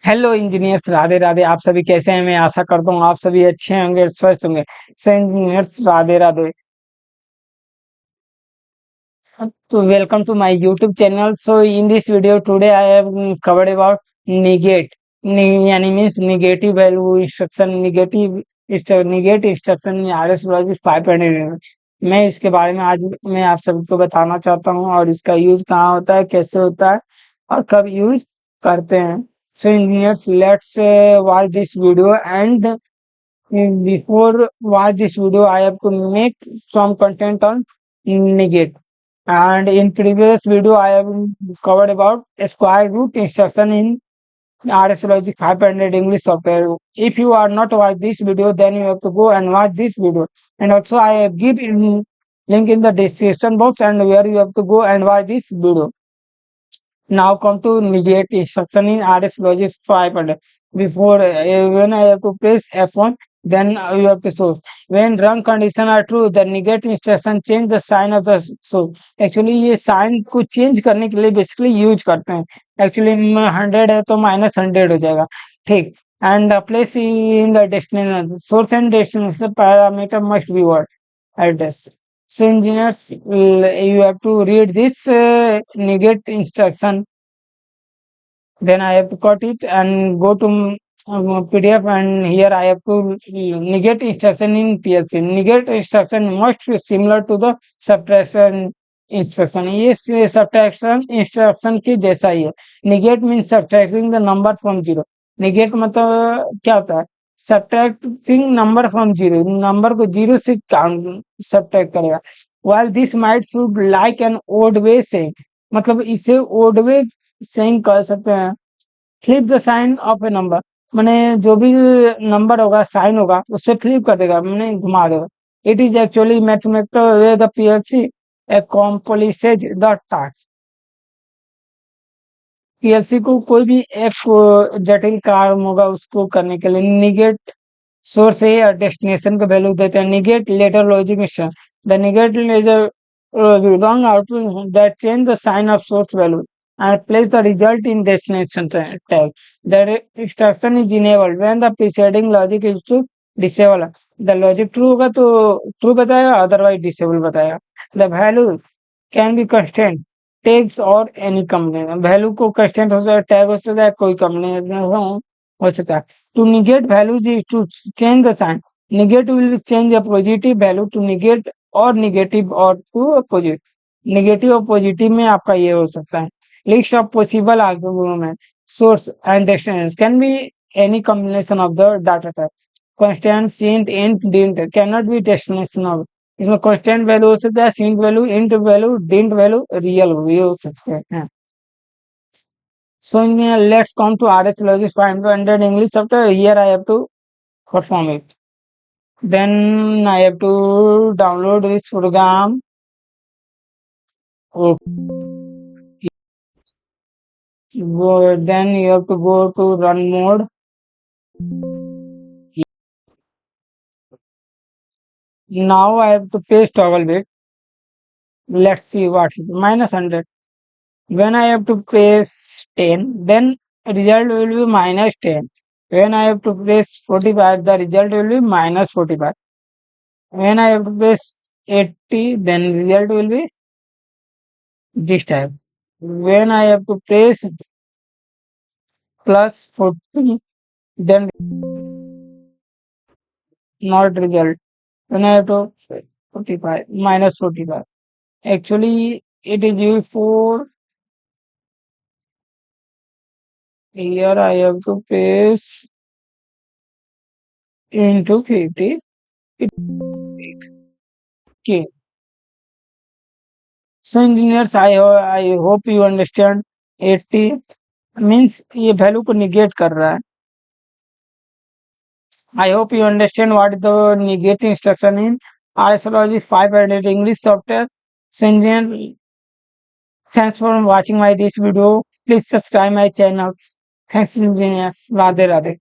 Hello engineers, Radhe Radhe. आप सभी कैसे हैं? मैं आशा करता हूँ आप सभी अच्छे होंगे, स्वस्थ होंगे। So engineers, Radhe Radhe. तो welcome to my YouTube channel. So in this video today I have covered about negate, यानी means negative value instruction, negate instruction in RS logic 500। मैं इसके बारे में आज मैं आप सबको बताना चाहता हूँ, और इसका यूज कहाँ होता है, कैसे होता है, और कब यूज करते हैं। So engineers, let's watch this video, and before watch this video I have to make some content on negate. And in previous video I have covered about square root instruction in RS Logic 500 English software. If you are not watch this video, then you have to go and watch this video. And also I have give link in the description box, and where you have to go and watch this video. Now come to negate instruction in RS Logic 500. Before when I have to press F1, then you have to source. When run condition are true, the negate instruction change the sign of the source. Actually ये sign को change करने के लिए basically use करते हैं. Actually 100 है तो -100 हो जाएगा, ठीक. And the place in the destination, source and destination parameter must be what? Address. So engineers, you have to read this negate instruction. Then I have to cut it and go to PDF, and here I have to negate instruction in PLC. Negate instruction must be similar to the subtraction instruction. ये subtraction instruction की जैसा ही है. Negate means subtracting the number from zero. Negate मतलब क्या होता है? Subtracting number from zero. Number को zero से काउंट subtract करेगा. While this might should like an odd way saying, मतलब इसे odd way saying कर सकते हैं. Flip the sign of a number, मैंने जो भी नंबर होगा, साइन होगा, उससे फ्लिप कर देगा, मैंने घुमा देगा. It is actually mathematical way the PLC accomplishes the task. PLC को कोई भी एक जटिल काम होगा उसको करने के लिए निगेट सोर्स है या डेस्टिनेशन का वैल्यू देते हैं. Negate ladder logic instruction, the negate is a wrong output that change the sign of source value and place the result in destination tag. The instruction is enabled when the preceding logic is to disable. The logic true होगा तो true बताएगा, otherwise disable बताएगा. The value can be constant, tags or any combination. Value को constant हो सकता है, tag हो सकता है, कोई combination हो सकता है. To negate values is to change the sign. Negate will change a positive value to negate और negative और to opposite. Negative और positive में आपका ये हो सकता है. List of possible argument, source and destination can be any combination of the data type. Constant, int, dint cannot be destination of. इसमें constant value हो सकता है, int value, int value, dint value, real भी हो सकते हैं. So let's come to RS Logic 500 English software. Here I have to perform it. Then I have to download this program. Then you have to go to run mode. Now I have to paste toggle bit. Let's see what is -100. When I have to press 10, then result will be -10. When I have to press 45, the result will be -45. When I have to press 80, then result will be this type. When I have to press +40, then not result. When I have to 45, -45. Actually, it is used for, here I have to press into 50. Okay. So engineers, I hope you understand. 80 means ये value को negate कर रहा है. I hope you understand what is the negate instruction in RS Logic 500 English software. So engineer, thanks for watching my this video. Please subscribe my channel. Thanks engineers. Radhe Radhe.